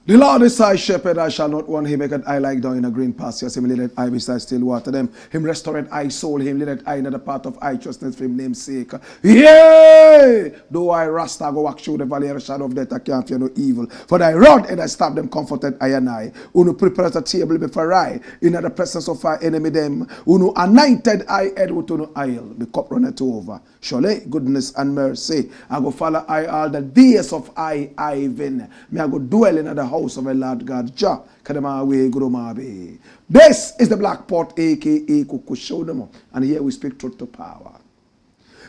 The Lord is thy shepherd, I shall not want. Him maketh I like down in a green pasture. Him leadeth I beside still water. Him restored I soul. Him leadeth I in the path of righteousness for him name's sake. Yea! Though I rasta go walk through the valley of the shadow of death, I can't fear no evil. For thy rod and thy staff them comforted I and I. Who prepared a table before I in the presence of our enemy them. Who anointed I head with no oil. The cup runneth over. Surely goodness and mercy I go follow I all the days of I even. May I go dwell in the house of a Lord God. Jah kadamawe gurumabe. This is the Black Pot, aka Kukushodemo, and here we speak truth to power.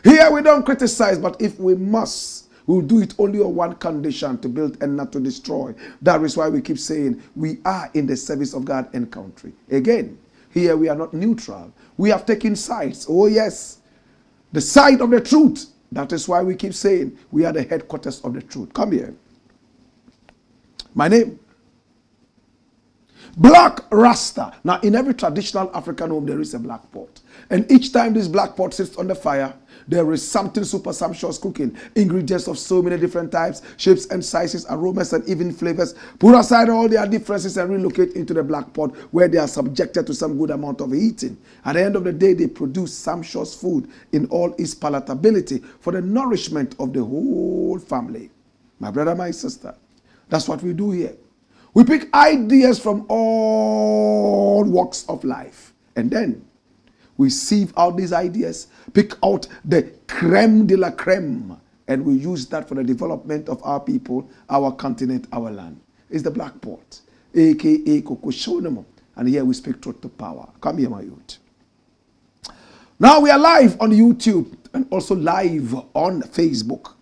Here we don't criticize, but if we must, we'll do it only on one condition: to build and not to destroy. That is why we keep saying we are in the service of God and country. Again, here we are not neutral. We have taken sides. Oh yes, the side of the truth. That is why we keep saying we are the headquarters of the truth. Come here. My name, Blakk Rasta. Now, in every traditional African home, there is a black pot. And each time this black pot sits on the fire, there is something super sumptuous cooking. Ingredients of so many different types, shapes and sizes, aromas and even flavors. Put aside all their differences and relocate into the black pot where they are subjected to some good amount of heating. At the end of the day, they produce sumptuous food in all its palatability for the nourishment of the whole family. My brother, my sister, that's what we do here. We pick ideas from all walks of life. And then we sieve out these ideas, pick out the creme de la creme, and we use that for the development of our people, our continent, our land. It's the Black Pot, a.k.a. Kukushonemo. And here we speak truth to power. Come here, my youth. Now we are live on YouTube and also live on Facebook.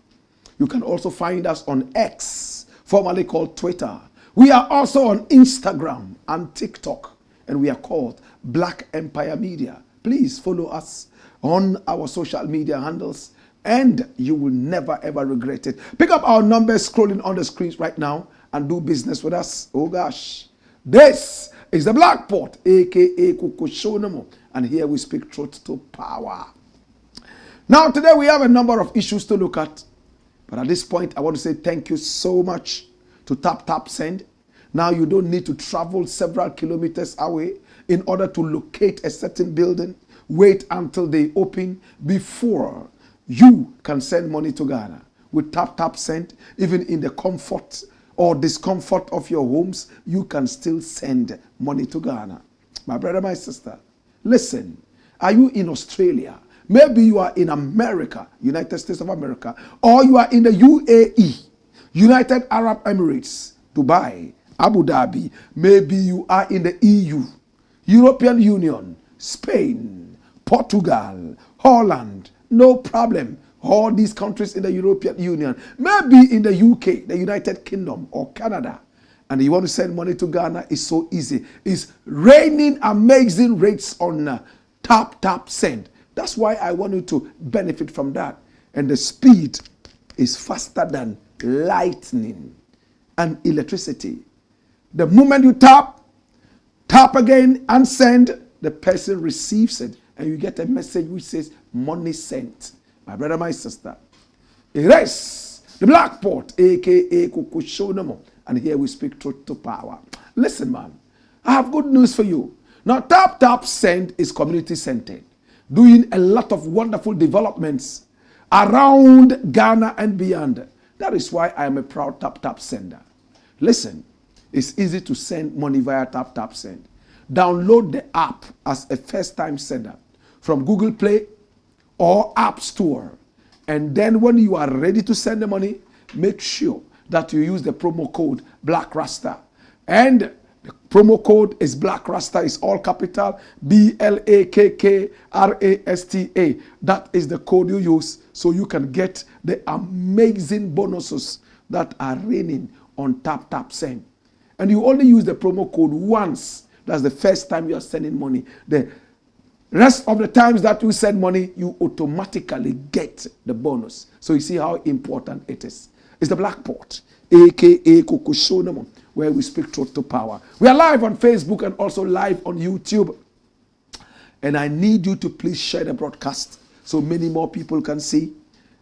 You can also find us on X, formerly called Twitter. We are also on Instagram and TikTok, and we are called Black Empire Media. Please follow us on our social media handles, and you will never ever regret it. Pick up our numbers scrolling on the screens right now and do business with us. Oh gosh. This is the Black Pot, aka Kukushonemo, and here we speak truth to power. Now today we have a number of issues to look at, but at this point I want to say thank you so much to Tap Send. Now you don't need to travel several kilometers away in order to locate a certain building. Wait until they open before you can send money to Ghana. With Tap Send, even in the comfort or discomfort of your homes, you can still send money to Ghana. My brother, my sister, listen. Are you in Australia? Maybe you are in America, United States of America, or you are in the UAE, United Arab Emirates, Dubai, Abu Dhabi. Maybe you are in the EU, European Union, Spain, Portugal, Holland. No problem. All these countries in the European Union. Maybe in the UK, the United Kingdom, or Canada. And you want to send money to Ghana, it's so easy. It's raining amazing rates on Tap Send. That's why I want you to benefit from that. And the speed is faster than lightning and electricity. The moment you tap again and send, the person receives it and you get a message which says money sent. My brother, my sister, it is the Black Pot, aka Kukushonemo, and here we speak truth to power. Listen, man, I have good news for you. Now Tap Send is community centered, doing a lot of wonderful developments around Ghana and beyond. That is why I am a proud Tap sender. Listen, it's easy to send money via Tap Send. Download the app as a first-time sender. from Google Play or App Store. And then when you are ready to send the money, make sure that you use the promo code Blakk RASTA. And the promo code is Blakk RASTA, is all capital, BLAKKRASTA. That is the code you use so you can get the amazing bonuses that are raining on Tap Send. And you only use the promo code once. That's the first time you are sending money. The rest of the times that you send money, you automatically get the bonus. So you see how important it is. It's the Blakk Port, aka Kokoshonamo, where we speak truth to power. We are live on Facebook and also live on YouTube. And I need you to please share the broadcast so many more people can see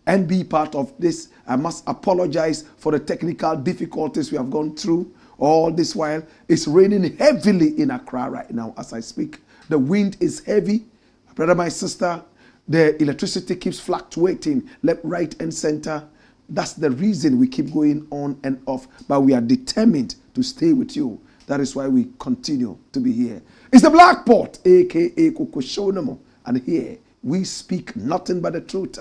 and be part of this. I must apologize for the technical difficulties we have gone through. All this while, it's raining heavily in Accra right now as I speak. The wind is heavy. My brother, my sister, the electricity keeps fluctuating left, right, and center. That's the reason we keep going on and off. But we are determined to stay with you. That is why we continue to be here. It's the Blakk Port, a.k.a. Kokoshonamo. And here, we speak nothing but the truth.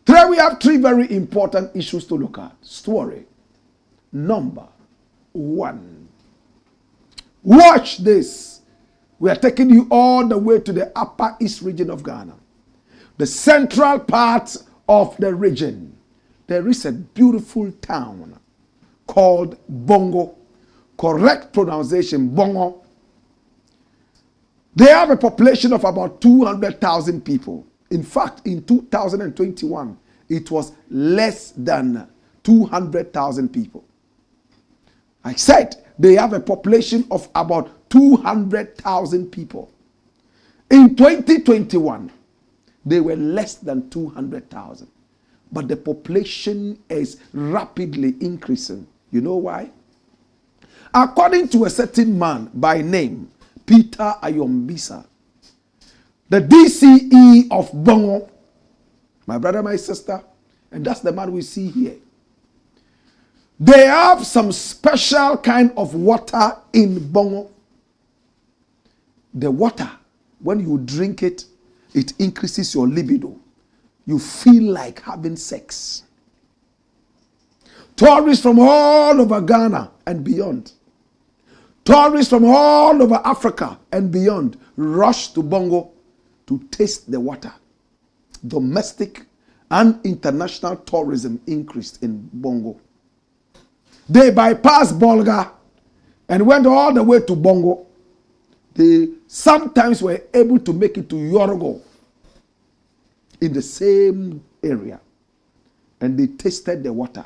Today, we have three very important issues to look at. Story number one. Watch this. We are taking you all the way to the upper east region of Ghana. The central part of the region. There is a beautiful town called Bongo. Correct pronunciation, Bongo. They have a population of about 200,000 people. In fact, in 2021, it was less than 200,000 people. I said they have a population of about 200,000 people. In 2021, they were less than 200,000. But the population is rapidly increasing. You know why? According to a certain man by name, Peter Ayombisa, the DCE of Bongo, my brother, my sister, and that's the man we see here. They have some special kind of water in Bongo. The water, when you drink it, it increases your libido. You feel like having sex. Tourists from all over Ghana and beyond, tourists from all over Africa and beyond rush to Bongo to taste the water. Domestic and international tourism increased in Bongo. They bypassed Bolga and went all the way to Bongo. They sometimes were able to make it to Yorogo in the same area. And they tasted the water.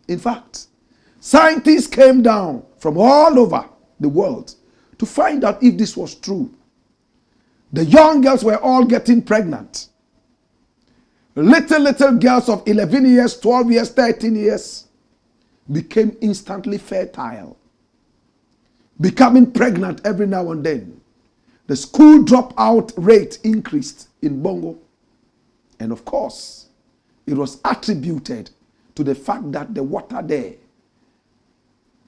In fact, scientists came down from all over the world to find out if this was true. The young girls were all getting pregnant. Little girls of 11 years, 12 years, 13 years became instantly fertile, becoming pregnant every now and then. The school dropout rate increased in Bongo. And of course, it was attributed to the fact that the water there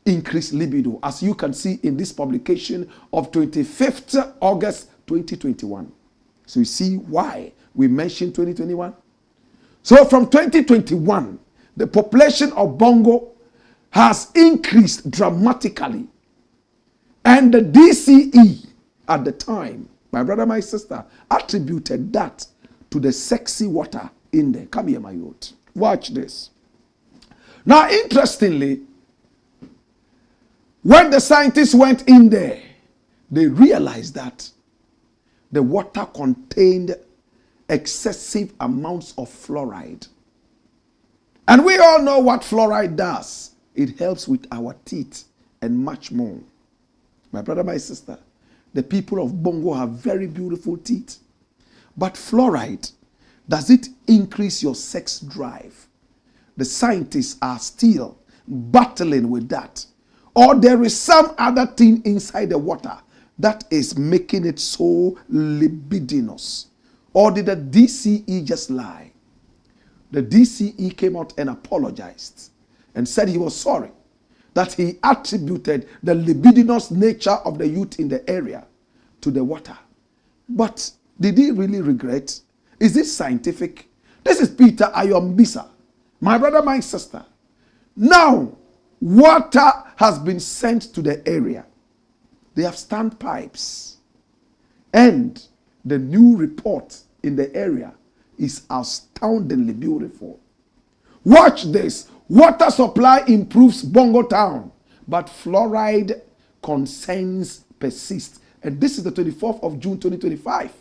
increased libido, as you can see in this publication of 25th August 2021. So you see why we mentioned 2021. So from 2021, the population of Bongo has increased dramatically. And the DCE at the time, my brother, my sister, attributed that to the sexy water in there. Come here, my youth. Watch this. Now, interestingly, when the scientists went in there, they realized that the water contained excessive amounts of fluoride. And we all know what fluoride does. It helps with our teeth and much more. My brother, my sister, the people of Bongo have very beautiful teeth. But fluoride, does it increase your sex drive? The scientists are still battling with that. Or there is some other thing inside the water that is making it so libidinous. Or did the DCE just lie? The DCE came out and apologized and said he was sorry that he attributed the libidinous nature of the youth in the area to the water. But Did he really regret? Is this scientific? This is Peter Ayombisa. My brother, my sister. Now, water has been sent to the area. They have standpipes. And the new report in the area is astoundingly beautiful. Watch this. Water supply improves Bongo town, but fluoride concerns persist. And this is the 24th of June 2025,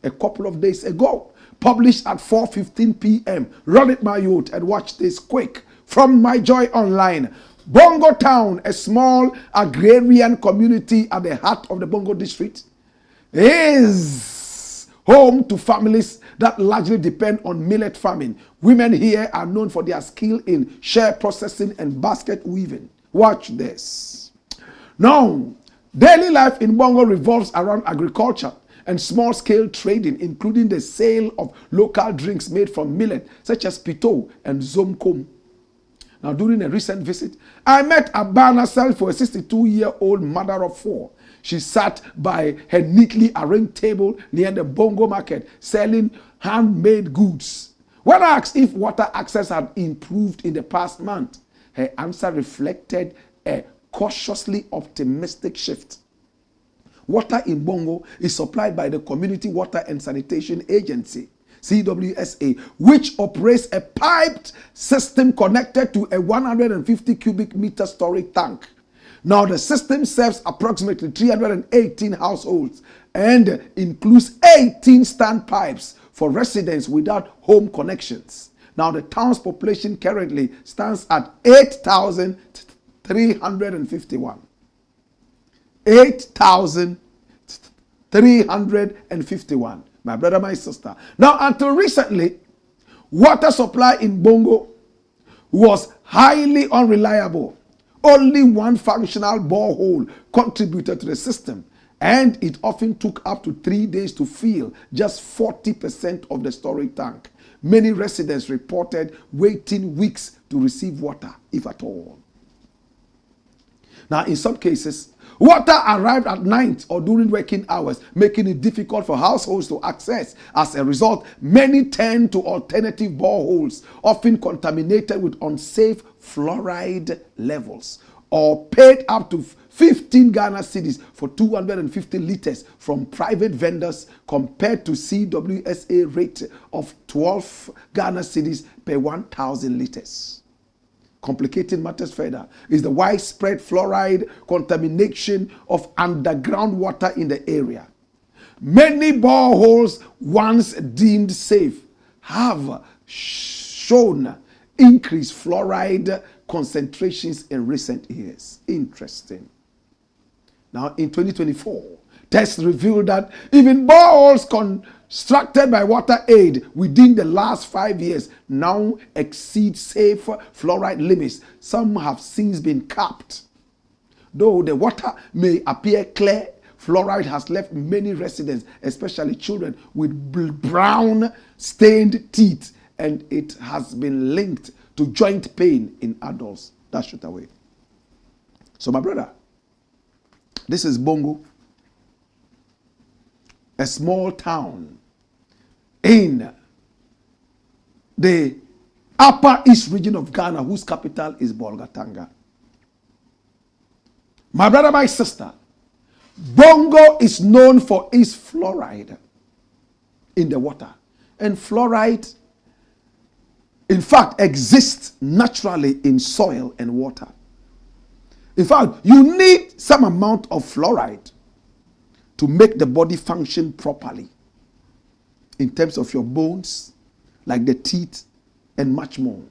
a couple of days ago, published at 4:15 p.m. Run it, my youth, and watch this quick. From My Joy Online, Bongo town, a small agrarian community at the heart of the Bongo district, is home to families that largely depend on millet farming. Women here are known for their skill in share processing and basket weaving. Watch this. Now, daily life in Bongo revolves around agriculture and small-scale trading, including the sale of local drinks made from millet, such as pito and zomkom. Now, during a recent visit, I met Abana Sel for a 62-year-old mother of 4. She sat by her neatly arranged table near the Bongo market, selling handmade goods. When asked if water access had improved in the past month, her answer reflected a cautiously optimistic shift. Water in Bongo is supplied by the Community Water and Sanitation Agency, CWSA, which operates a piped system connected to a 150 cubic meter storage tank. Now, the system serves approximately 318 households and includes 18 standpipes for residents without home connections. Now, the town's population currently stands at 8,351. 8,351. My brother, my sister. Now, until recently, water supply in Bongo was highly unreliable. Only one functional borehole contributed to the system, and it often took up to 3 days to fill just 40% of the storage tank. Many residents reported waiting weeks to receive water, if at all. Now, in some cases, water arrived at night or during working hours, making it difficult for households to access. As a result, many turn to alternative boreholes, often contaminated with unsafe fluoride levels, or paid up to 15 Ghana cedis for 250 liters from private vendors, compared to CWSA rate of 12 Ghana cedis per 1,000 liters. Complicating matters further is the widespread fluoride contamination of underground water in the area. Many boreholes once deemed safe have shown increased fluoride concentrations in recent years. Interesting. Now, in 2024, tests revealed that even boreholes constructed by Water Aid within the last 5 years now exceed safe fluoride limits. Some have since been capped. Though the water may appear clear, fluoride has left many residents, especially children, with brown stained teeth, and it has been linked to joint pain in adults. That's straight away. So, my brother, this is Bongo, a small town in the upper east region of Ghana, whose capital is Bolgatanga. My brother, my sister, Bongo is known for its fluoride in the water. And fluoride, in fact, exists naturally in soil and water. In fact, you need some amount of fluoride to make the body function properly in terms of your bones, like the teeth, and much more.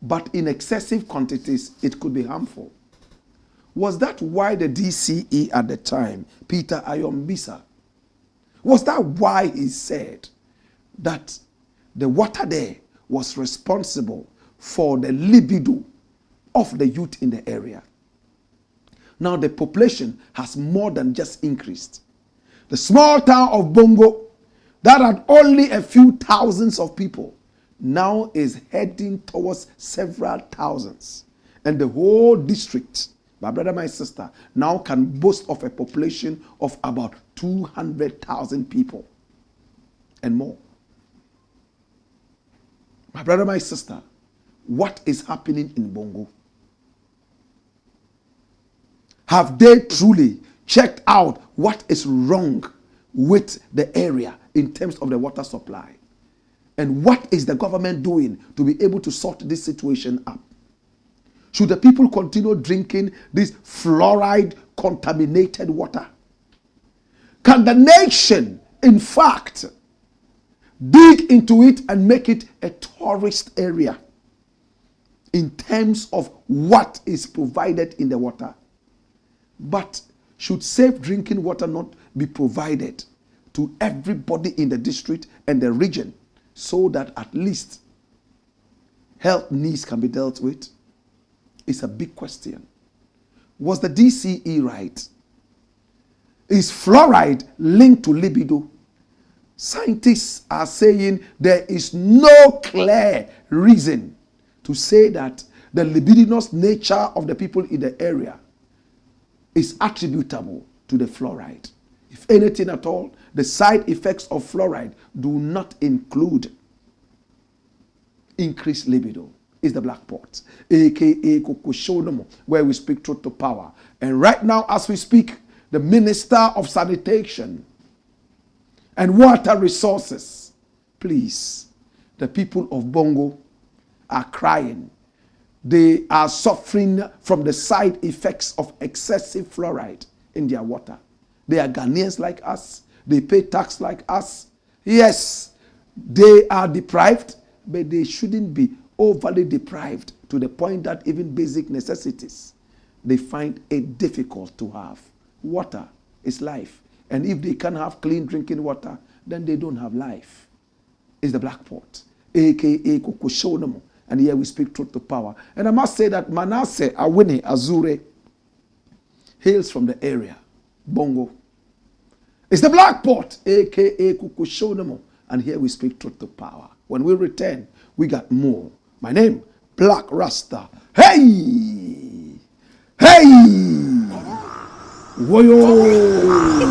But in excessive quantities, it could be harmful. Was that why the DCE at the time, Peter Ayombisa, was that why he said that the water there was responsible for the libido of the youth in the area? Now the population has more than just increased. The small town of Bongo, that had only a few thousands of people, now is heading towards several thousands. And the whole district, my brother, my sister, now can boast of a population of about 200,000 people. and more. My brother, my sister, what is happening in Bongo? Have they truly checked out what is wrong with the area in terms of the water supply? And what is the government doing to be able to sort this situation up? Should the people continue drinking this fluoride contaminated water? Can the nation, in fact, dig into it and make it a tourist area in terms of what is provided in the water? But should safe drinking water not be provided to everybody in the district and the region so that at least health needs can be dealt with? It's a big question. Was the DCE right? Is fluoride linked to libido? Scientists are saying there is no clear reason to say that the libidinous nature of the people in the area is attributable to the fluoride. If anything at all, the side effects of fluoride do not include increased libido. Is the black pot, aka Kokoshonomo, where we speak truth to power. And right now, as we speak, the Minister of Sanitation and Water Resources, please, the people of Bongo are crying. They are suffering from the side effects of excessive fluoride in their water. They are Ghanaians like us. They pay tax like us. Yes, they are deprived, but they shouldn't be overly deprived to the point that even basic necessities, they find it difficult to have. Water is life. And if they can't have clean drinking water, then they don't have life. It's the black pot, aka Kokoshonomo. And here we speak truth to power. And I must say that Manasseh Awini Azure hails from the area, Bongo. It's the black pot, aka Kokoshonomo. And here we speak truth to power. When we return, we got more. My name, Blakk Rasta. Hey! Hey! Woyo!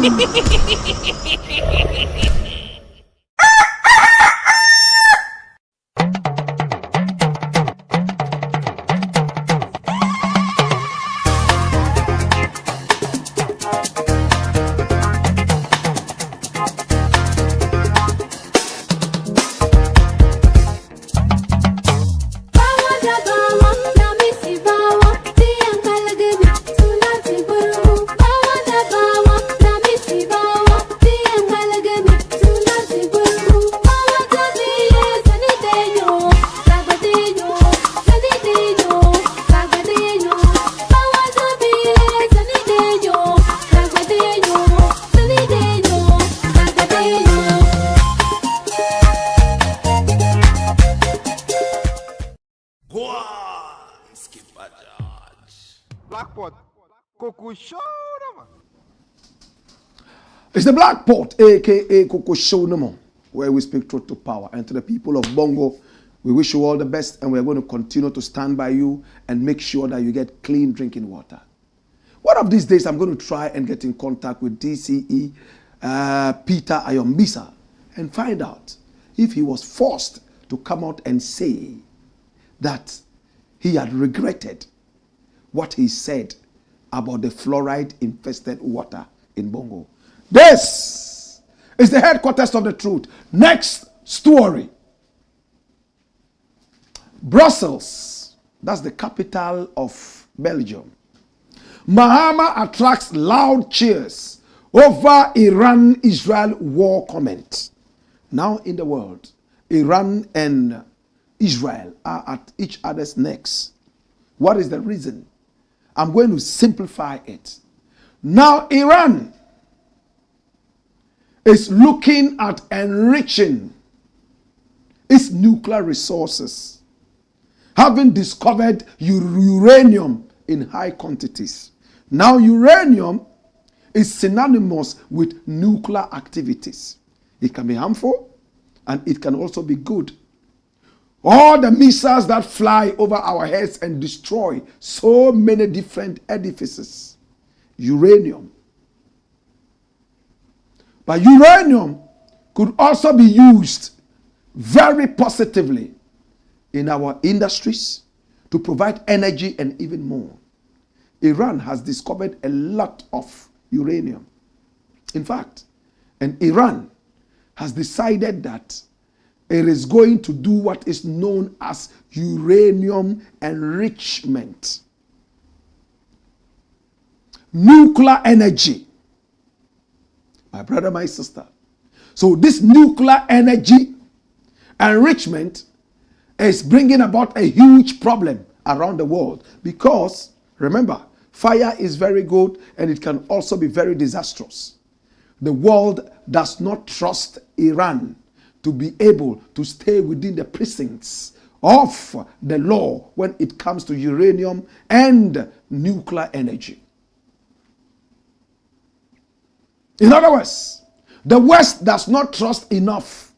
It's the black pot, aka Kokoshonomo, where we speak truth to power. And to the people of Bongo, we wish you all the best, and we're going to continue to stand by you and make sure that you get clean drinking water. One of these days, I'm going to try and get in contact with DCE Peter Ayombisa and find out if he was forced to come out and say that he had regretted what he said about the fluoride-infested water in Bongo. This is the headquarters of the truth. Next story. Brussels, that's the capital of Belgium. Mahama attracts loud cheers over Iran-Israel war comment. Now in the world, Iran and Israel are at each other's necks. What is the reason? I'm going to simplify it. Now Iran is looking at enriching its nuclear resources, having discovered uranium in high quantities. Now uranium is synonymous with nuclear activities. It can be harmful and it can also be good. All the missiles that fly over our heads and destroy so many different edifices. Uranium. But uranium could also be used very positively in our industries to provide energy and even more. Iran has discovered a lot of uranium. In fact, and Iran has decided that it is going to do what is known as uranium enrichment. Nuclear energy. My brother, my sister. So this nuclear energy enrichment is bringing about a huge problem around the world because, remember, fire is very good and it can also be very disastrous. The world does not trust Iran to be able to stay within the precincts of the law when it comes to uranium and nuclear energy. In other words, the West does not trust enough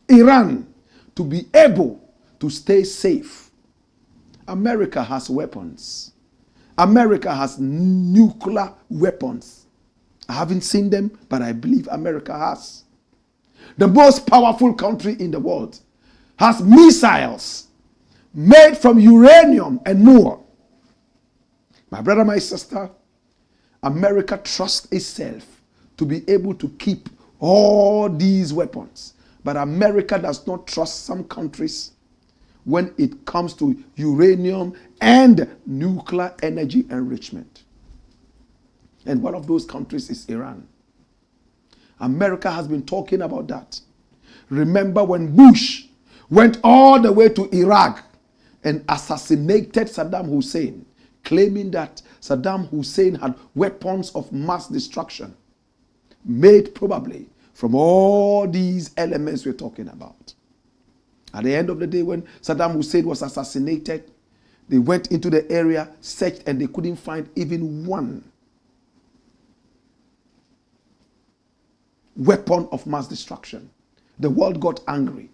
Iran to be able to stay safe. America has weapons. America has nuclear weapons. I haven't seen them, but I believe America has. The most powerful country in the world has missiles made from uranium and more. My brother, my sister, America trusts itself to be able to keep all these weapons. But America does not trust some countries when it comes to uranium and nuclear energy enrichment. And one of those countries is Iran. America has been talking about that. Remember when Bush went all the way to Iraq and assassinated Saddam Hussein, claiming that Saddam Hussein had weapons of mass destruction, made probably from all these elements we're talking about. At the end of the day, when Saddam Hussein was assassinated, they went into the area, searched, and they couldn't find even one weapon of mass destruction. The world got angry.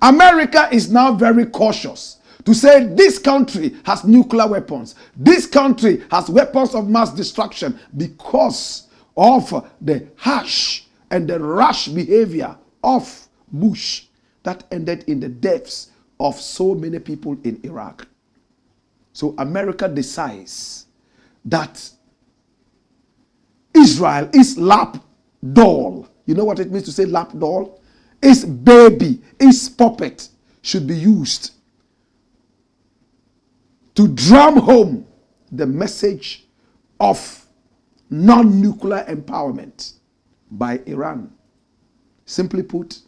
America is now very cautious to say this country has nuclear weapons. This country has weapons of mass destruction because of the harsh and the rash behavior of Bush that ended in the deaths of so many people in Iraq. So America decides that Israel is lap doll. You know what it means to say lap doll? Its baby, its puppet should be used to drum home the message of non-nuclear empowerment by Iran. Simply put,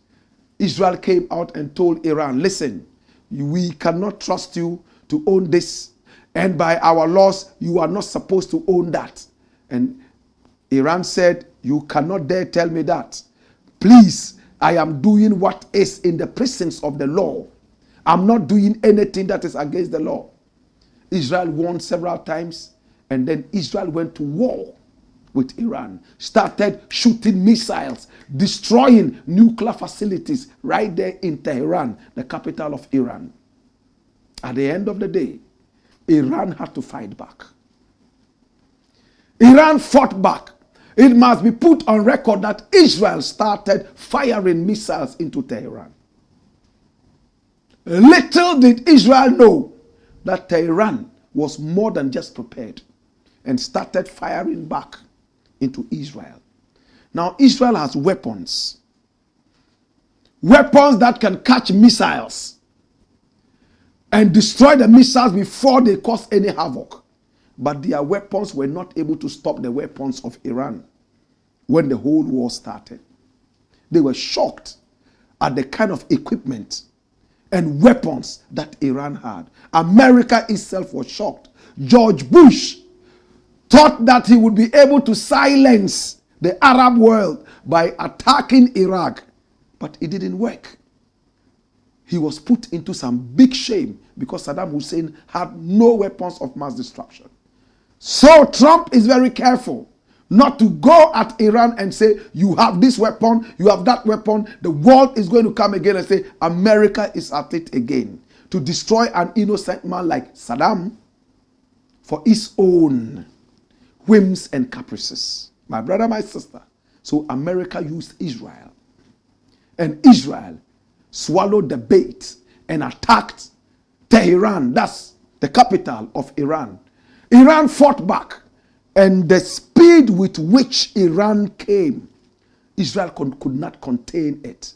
Israel came out and told Iran, listen, we cannot trust you to own this, and by our laws, you are not supposed to own that. And Iran said, you cannot dare tell me that. Please, I am doing what is in the presence of the law. I'm not doing anything that is against the law. Israel won several times, and then Israel went to war with Iran, started shooting missiles, destroying nuclear facilities right there in Tehran, the capital of Iran. At the end of the day, Iran had to fight back. Iran fought back. It must be put on record that Israel started firing missiles into Tehran. Little did Israel know that Tehran was more than just prepared and started firing back into Israel. Now, Israel has weapons. Weapons that can catch missiles and destroy the missiles before they cause any havoc. But their weapons were not able to stop the weapons of Iran when the whole war started. They were shocked at the kind of equipment and weapons that Iran had. America itself was shocked. George Bush thought that he would be able to silence the Arab world by attacking Iraq, but it didn't work. He was put into some big shame because Saddam Hussein had no weapons of mass destruction. So Trump is very careful not to go at Iran and say, you have this weapon, you have that weapon. The world is going to come again and say, America is at it again to destroy an innocent man like Saddam for its own whims and caprices. My brother, my sister. So America used Israel and Israel swallowed the bait and attacked Tehran, that's the capital of Iran. Iran fought back, and the speed with which Iran came, Israel could not contain it,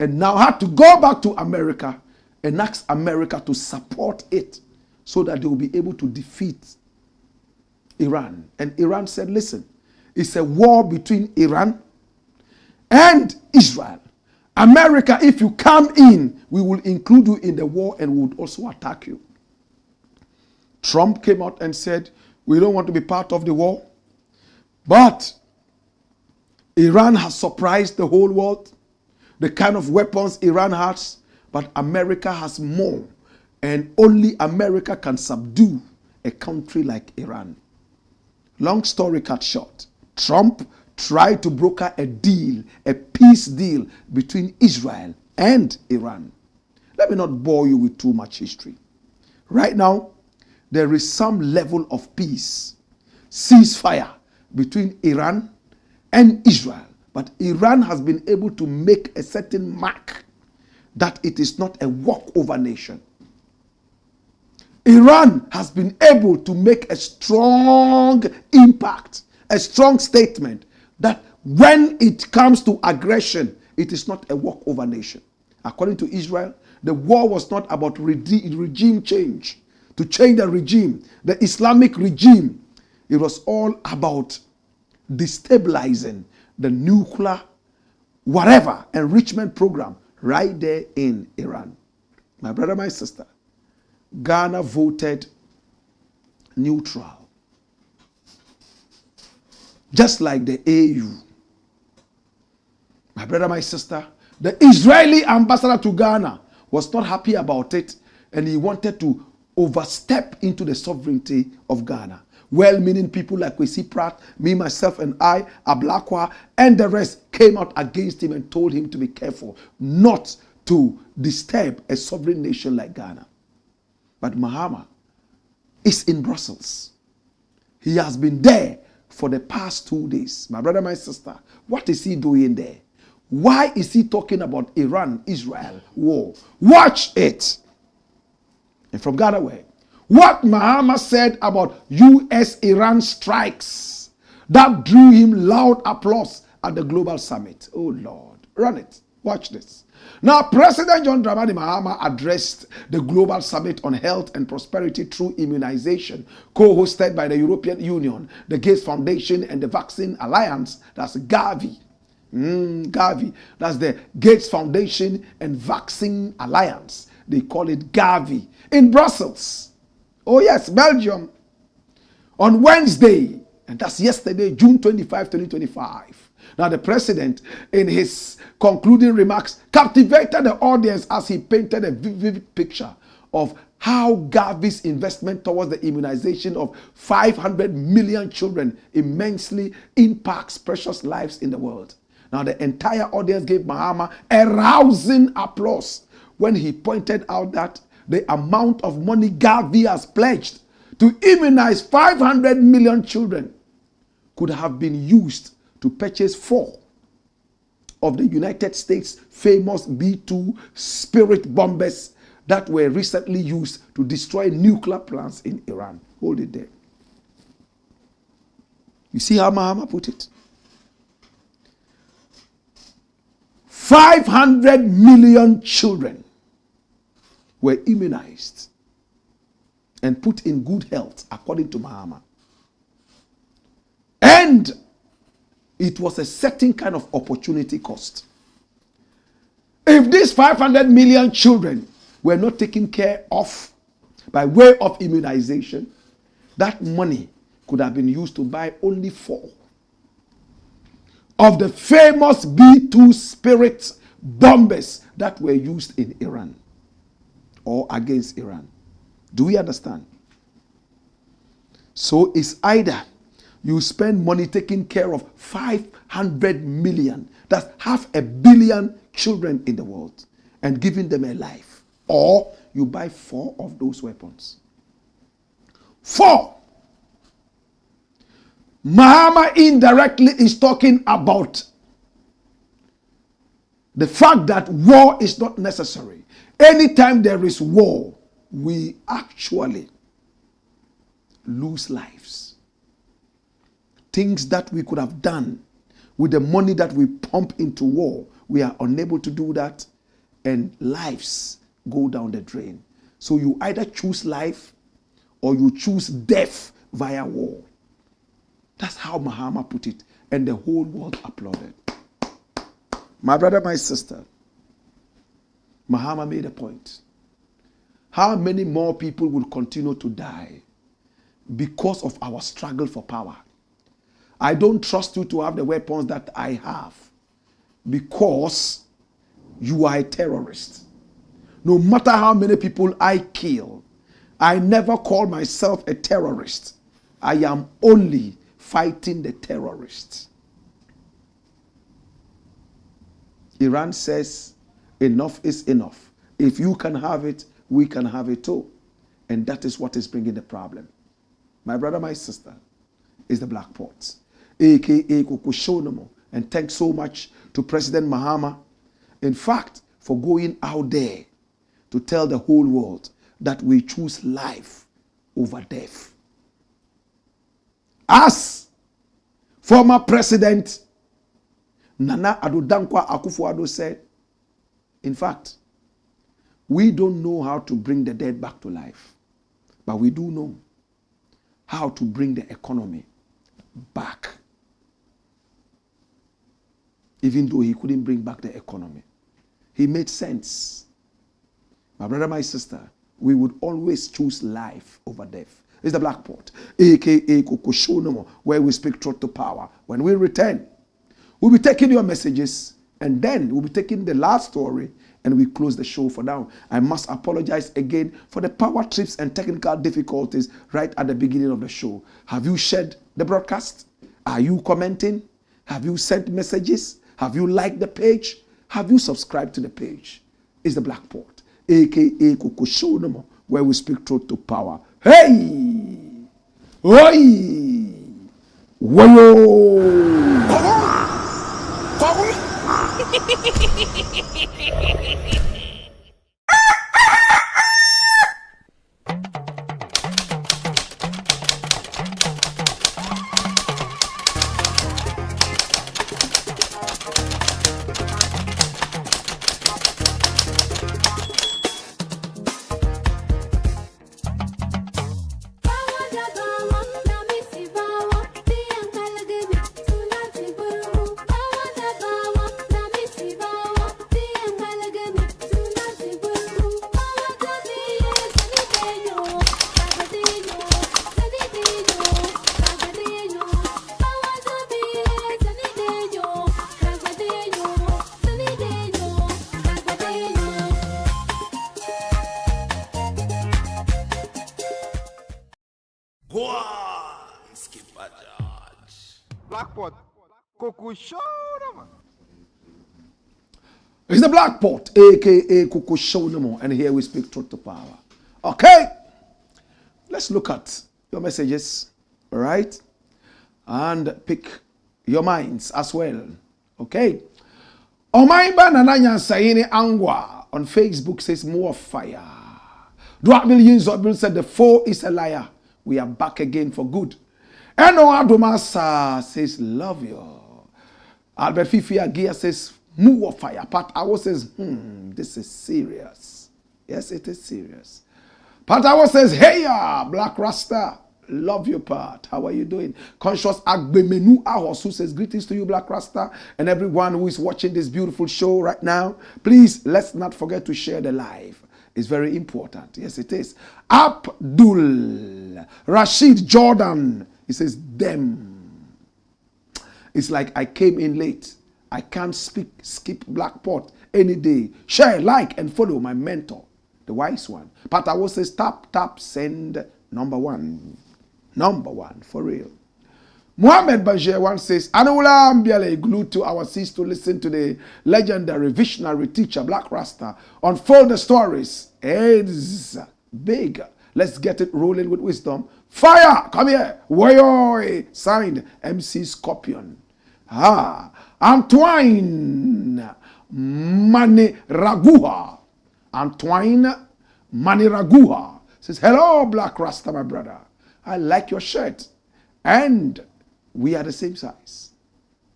and now had to go back to America and ask America to support it so that they will be able to defeat Iran. And Iran said, listen, it's a war between Iran and Israel. America, if you come in, we will include you in the war and we would also attack you. Trump came out and said, we don't want to be part of the war, but Iran has surprised the whole world, the kind of weapons Iran has, but America has more, and only America can subdue a country like Iran. Long story cut short, Trump tried to broker a deal, a peace deal between Israel and Iran. Let me not bore you with too much history. Right now, there is some level of peace, ceasefire between Iran and Israel. But Iran has been able to make a certain mark that it is not a walkover nation. Iran has been able to make a strong impact, a strong statement that when it comes to aggression, it is not a walkover nation. According to Israel, the war was not about regime change, to change the regime, the Islamic regime. It was all about destabilizing the nuclear, whatever, enrichment program right there in Iran. My brother, my sister, Ghana voted neutral. Just like the AU. My brother, my sister, the Israeli ambassador to Ghana was not happy about it, and he wanted to overstep into the sovereignty of Ghana. Well-meaning people like Kwesi Pratt, me, myself, and I, Blakk, and the rest came out against him and told him to be careful not to disturb a sovereign nation like Ghana. But Mahama is in Brussels. He has been there for the past 2 days. My brother, my sister, what is he doing there? Why is he talking about Iran-Israel war? Watch it. And from Ghana, where? What Mahama said about US-Iran strikes that drew him loud applause at the global summit. Oh Lord, run it. Watch this. Now, President John Dramani Mahama addressed the global summit on health and prosperity through immunization, co-hosted by the European Union, the Gates Foundation, and the Vaccine Alliance. That's Gavi. Gavi. That's the Gates Foundation and Vaccine Alliance. They call it Gavi. In Brussels. Oh yes, Belgium. On Wednesday, and that's yesterday, June 25, 2025. Now the president, in his concluding remarks, captivated the audience as he painted a vivid picture of how Gavi's investment towards the immunization of 500 million children immensely impacts precious lives in the world. Now the entire audience gave Mahama a rousing applause when he pointed out that the amount of money Gavi has pledged to immunize 500 million children could have been used to purchase 4 of the United States' famous B-2 Spirit bombers that were recently used to destroy nuclear plants in Iran. Hold it there. You see how Mahama put it? 500 million children were immunized and put in good health, according to Mahama. And it was a certain kind of opportunity cost. If these 500 million children were not taken care of by way of immunization, that money could have been used to buy only 4 of the famous B-2 Spirit bombers that were used in Iran or against Iran. Do we understand? So it's either you spend money taking care of 500 million, that's 500 million children in the world, and giving them a life, or you buy 4 of those weapons. 4. Mahama indirectly is talking about The fact that war is not necessary. Anytime there is war, we actually lose lives. Things that we could have done with the money that we pump into war, we are unable to do that, and lives go down the drain. So you either choose life or you choose death via war. That's how Mahama put it, and the whole world applauded. My brother, my sister, Mahama made a point. How many more people will continue to die because of our struggle for power? I don't trust you to have the weapons that I have because you are a terrorist. No matter how many people I kill, I never call myself a terrorist. I am only fighting the terrorists. Iran says enough is enough. If you can have it, we can have it too. And that is what is bringing the problem. My brother, my sister, is the Blakk Port, aka Kokushonomo. And thanks so much to President Mahama, in fact, for going out there to tell the whole world that we choose life over death. As former President Nana Addo Dankwa Akufo-Addo said, in fact, we don't know how to bring the dead back to life, but we do know how to bring the economy back. Even though he couldn't bring back the economy, he made sense. My brother, my sister, we would always choose life over death. It's the Blakk Port, aka Kokushonomo, where we speak truth to power. When we return, we'll be taking your messages, and then we'll be taking the last story, and we close the show for now. I must apologize again for the power trips and technical difficulties right at the beginning of the show. Have you shared the broadcast? Are you commenting? Have you sent messages? Have you liked the page? Have you subscribed to the page? It's the Blakk Port, aka Kokushonomo, where we speak truth to power. Hey! Oi! Wayo! It's the Blakk Port, aka Kokushonomo, and here we speak truth to power. Okay, let's look at your messages, all right, and pick your minds as well. Okay, Omaiba Nananya Sayini Angwa on Facebook says more fire. Dwat millions of people said the foe is a liar. We are back again for good. Eno Adomasa says love you. Albert Fifi Agia says more fire. Pat Awo says, this is serious. Yes, it is serious. Pat Awo says, hey, Black Rasta. Love you, Pat. How are you doing? Conscious Agbemenu Ahos, who says, greetings to you, Black Rasta, and everyone who is watching this beautiful show right now. Please, let's not forget to share the live. It's very important. Yes, it is. Abdul Rashid Jordan. He says, them. It's like I came in late. I can't skip Blakk Port any day. Share, like, and follow my mentor, the wise one. Patawo says, tap, send number one. Number one, for real. Mohammed Bajir once says, Anula Ambiale glued to our seats to listen to the legendary visionary teacher, Black Rasta, unfold the stories. It's big. Let's get it rolling with wisdom. Fire! Come here. Woyoy! Signed, MC Scorpion. Antoine Maniraguha. Antoine Maniraguha says, hello, Black Rasta, my brother. I like your shirt. And we are the same size.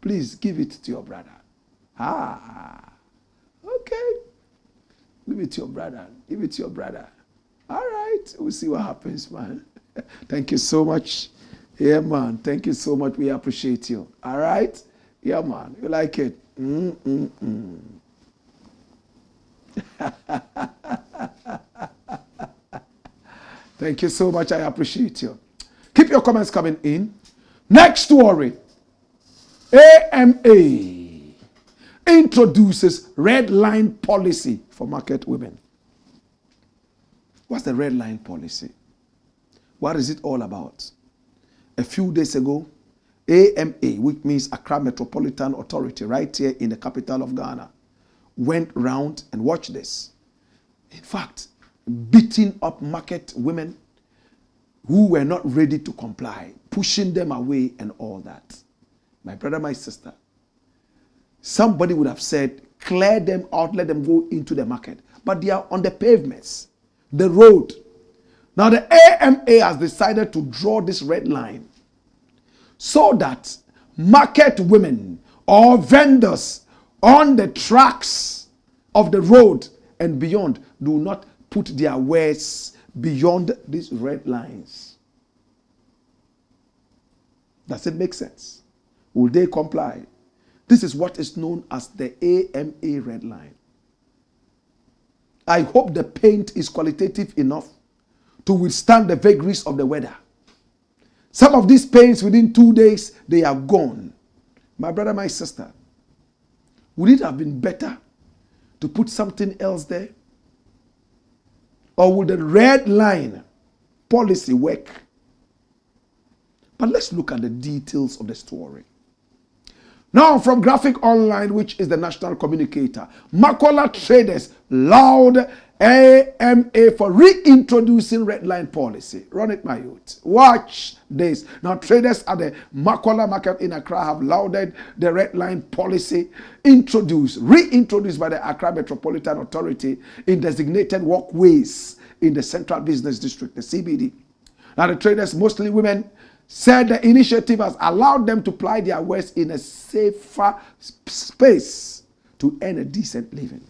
Please give it to your brother. Ah, okay. Give it to your brother. Give it to your brother. All right. We'll see what happens, man. Thank you so much. Yeah, man. Thank you so much. We appreciate you. All right? Yeah, man. You like it? Thank you so much. I appreciate you. Keep your comments coming in. Next story. AMA introduces red line policy for market women. What's the red line policy? What is it all about? A few days ago, AMA, which means Accra Metropolitan Authority, right here in the capital of Ghana, went round and watched this. In fact, beating up market women who were not ready to comply, pushing them away and all that. My brother, my sister, somebody would have said, clear them out, let them go into the market. But they are on the pavements, the road. Now the AMA has decided to draw this red line so that market women or vendors on the tracks of the road and beyond do not put their wares beyond these red lines. Does it make sense? Will they comply? This is what is known as the AMA red line. I hope the paint is qualitative enough to withstand the vagaries of the weather. Some of these paints, within 2 days, they are gone. My brother, my sister, would it have been better to put something else there? Or would the red line policy work? But let's look at the details of the story. Now, from Graphic Online, which is the national communicator, Makola traders laud AMA for reintroducing red line policy. Run it, my youth. Watch this. Now, traders at the Makola market in Accra have lauded the red line policy reintroduced by the Accra Metropolitan Authority in designated walkways in the Central Business District, the CBD. Now, the traders, mostly women, said the initiative has allowed them to ply their wares in a safer space to earn a decent living.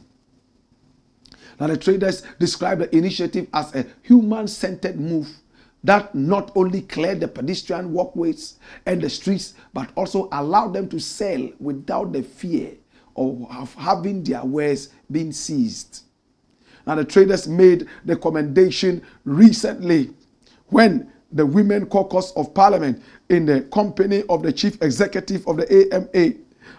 Now, the traders described the initiative as a human-centered move that not only cleared the pedestrian walkways and the streets, but also allowed them to sell without the fear of having their wares being seized. Now, the traders made the commendation recently when the Women Caucus of Parliament, in the company of the Chief Executive of the AMA,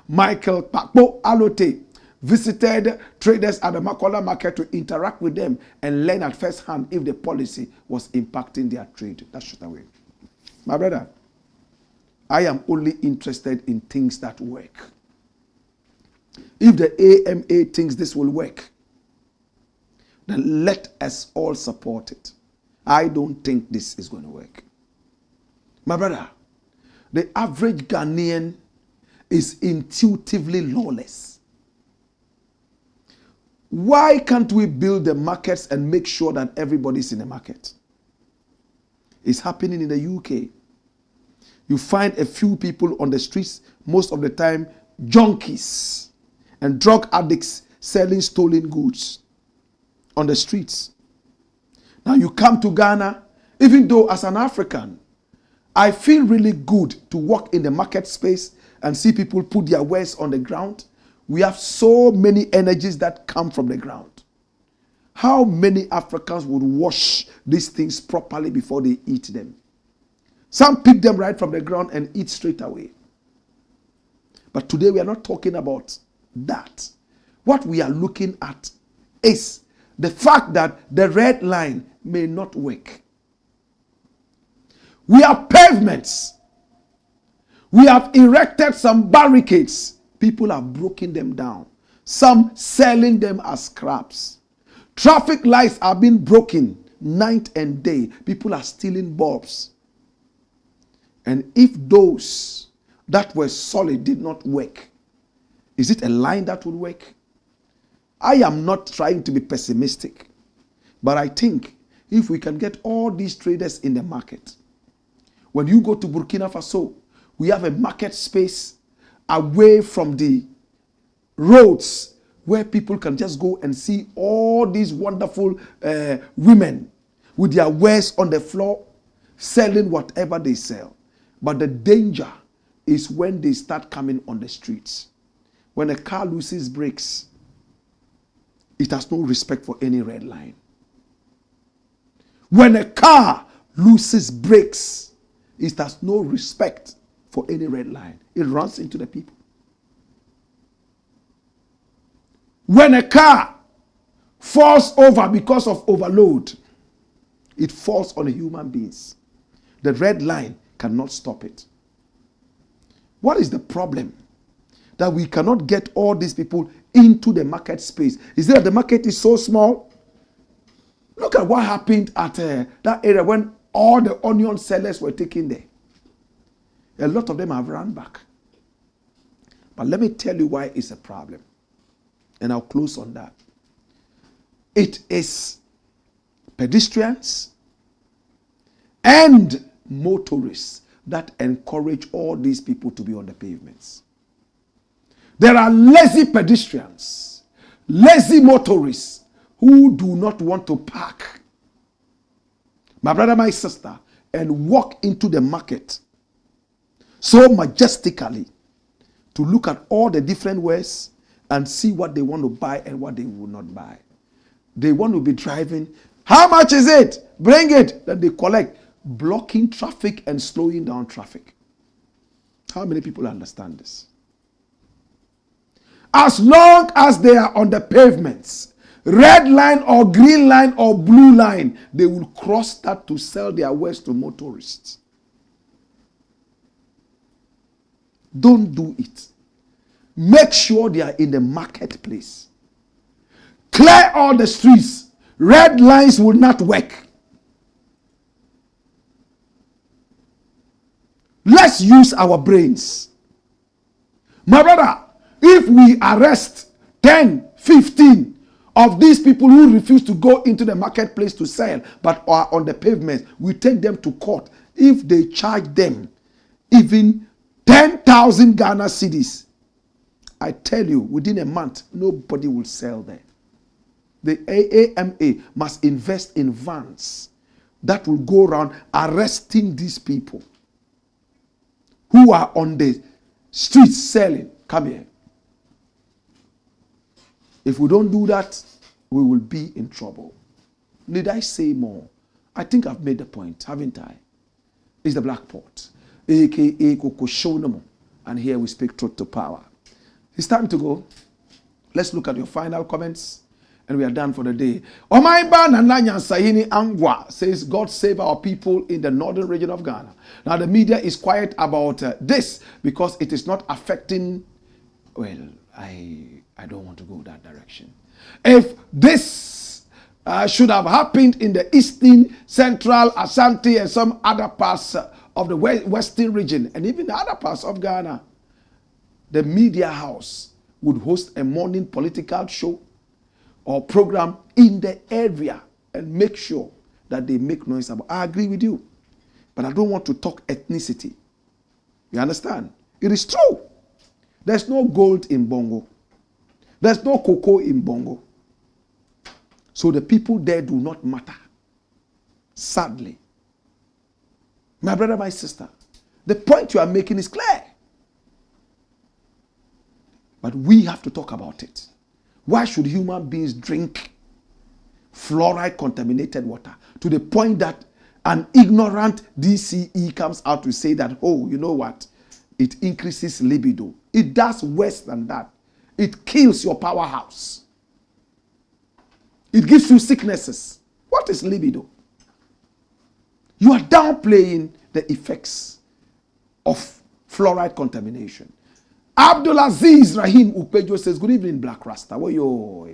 Michael Pakpo Alote, visited traders at the Makola market to interact with them and learn at first hand if the policy was impacting their trade. That's straight away. My brother, I am only interested in things that work. If the AMA thinks this will work, then let us all support it. I don't think this is going to work. My brother, the average Ghanaian is intuitively lawless. Why can't we build the markets and make sure that everybody's in the market? It's happening in the UK. You find a few people on the streets, most of the time junkies and drug addicts selling stolen goods on the streets. Now you come to Ghana, even though as an African, I feel really good to walk in the market space and see people put their wares on the ground. We have so many energies that come from the ground. How many Africans would wash these things properly before they eat them? Some pick them right from the ground and eat straight away. But today we are not talking about that. What we are looking at is the fact that the red line may not work. We have pavements. We have erected some barricades. People have broken them down. Some selling them as scraps. Traffic lights are being broken night and day. People are stealing bulbs. And if those that were solid did not work, is it a line that would work? I am not trying to be pessimistic, but I think if we can get all these traders in the market, when you go to Burkina Faso, we have a market space away from the roads where people can just go and see all these wonderful women with their wares on the floor selling whatever they sell. But the danger is when they start coming on the streets. When a car loses brakes, it has no respect for any red line. When a car loses brakes, it has no respect for any red line. It runs into the people. When a car falls over because of overload, it falls on human beings. The red line cannot stop it. What is the problem? That we cannot get all these people into the market space. Is it that the market is so small? Look at what happened at that area when all the onion sellers were taken there. A lot of them have run back. But let me tell you why it's a problem. And I'll close on that. It is pedestrians and motorists that encourage all these people to be on the pavements. There are lazy pedestrians, lazy motorists who do not want to park, my brother, my sister, and walk into the market so majestically to look at all the different wares and see what they want to buy and what they will not buy. They want to be driving. How much is it? Bring it. That they collect, blocking traffic and slowing down traffic. How many people understand this? As long as they are on the pavements, red line or green line or blue line, they will cross that to sell their wares to motorists. Don't do it. Make sure they are in the marketplace. Clear all the streets. Red lines will not work. Let's use our brains. My brother, if we arrest 10, 15 of these people who refuse to go into the marketplace to sell but are on the pavement, we take them to court. If they charge them even 10,000 Ghana cedis, I tell you, within a month, nobody will sell there. The AAMA must invest in vans that will go around arresting these people who are on the streets selling. Come here. If we don't do that, we will be in trouble. Need I say more? I think I've made the point, haven't I? It's the Blakk Pot, aka Koko Shonamo. And here we speak truth to power. It's time to go. Let's look at your final comments. And we are done for the day. Omaiba Nananya Sahini Angwa says, God save our people in the northern region of Ghana. Now the media is quiet about this because it is not affecting, well, I don't want to go that direction. If this should have happened in the eastern, central, Ashanti and some other parts of the western region and even the other parts of Ghana, the media house would host a morning political show or program in the area and make sure that they make noise about. I agree with you, but I don't want to talk ethnicity. You understand? It is true. There's no gold in Bongo. There's no cocoa in Bongo. So the people there do not matter. Sadly. My brother, my sister, the point you are making is clear. But we have to talk about it. Why should human beings drink fluoride contaminated water to the point that an ignorant DCE comes out to say that, oh, you know what? It increases libido. It does worse than that. It kills your powerhouse. It gives you sicknesses. What is libido? You are downplaying the effects of fluoride contamination. Abdulaziz Rahim Upejo says, good evening, Blakk Rasta. All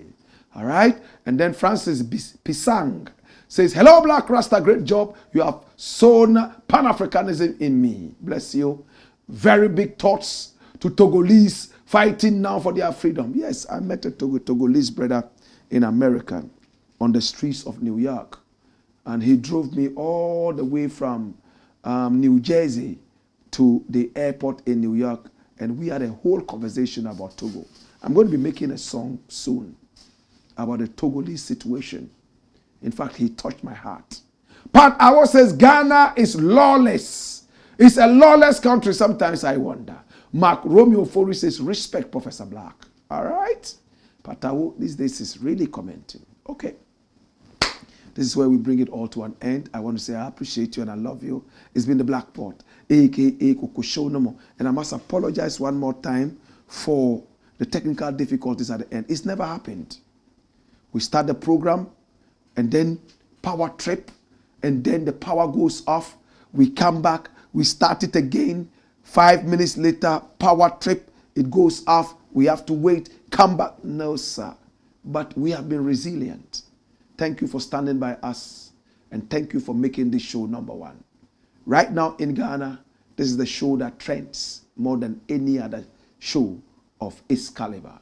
right. And then Francis Pisang says, hello, Blakk Rasta. Great job. You have sown Pan-Africanism in me. Bless you. Very big thoughts to Togolese fighting now for their freedom. Yes, I met a Togolese brother in America on the streets of New York. And he drove me all the way from New Jersey to the airport in New York. And we had a whole conversation about Togo. I'm going to be making a song soon about the Togolese situation. In fact, he touched my heart. Pat Awo says Ghana is lawless. It's a lawless country. Sometimes I wonder. Mark Romeo Fori says respect Professor Blakk. All right. Pat Awo these days is really commenting. Okay. This is where we bring it all to an end. I want to say I appreciate you and I love you. It's been the Blakk Pot, a.k.a. Kokoshonomo. And I must apologize one more time for the technical difficulties at the end. It's never happened. We start the program and then power trip and then the power goes off. We come back. We start it again. 5 minutes later, power trip. It goes off. We have to wait. Come back. No, sir. But we have been resilient. Thank you for standing by us. And thank you for making this show #1. Right now in Ghana, this is the show that trends more than any other show of its caliber.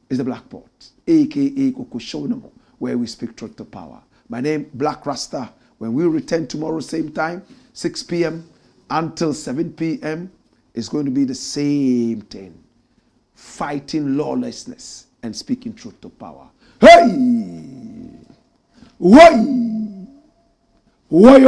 It's the Blakk Pot, a.k.a. Kokoshonomo, where we speak truth to power. My name, Blakk Rasta. When we return tomorrow, same time, 6 p.m. until 7 p.m., it's going to be the same thing. Fighting lawlessness and speaking truth to power. Hey! Why? Why?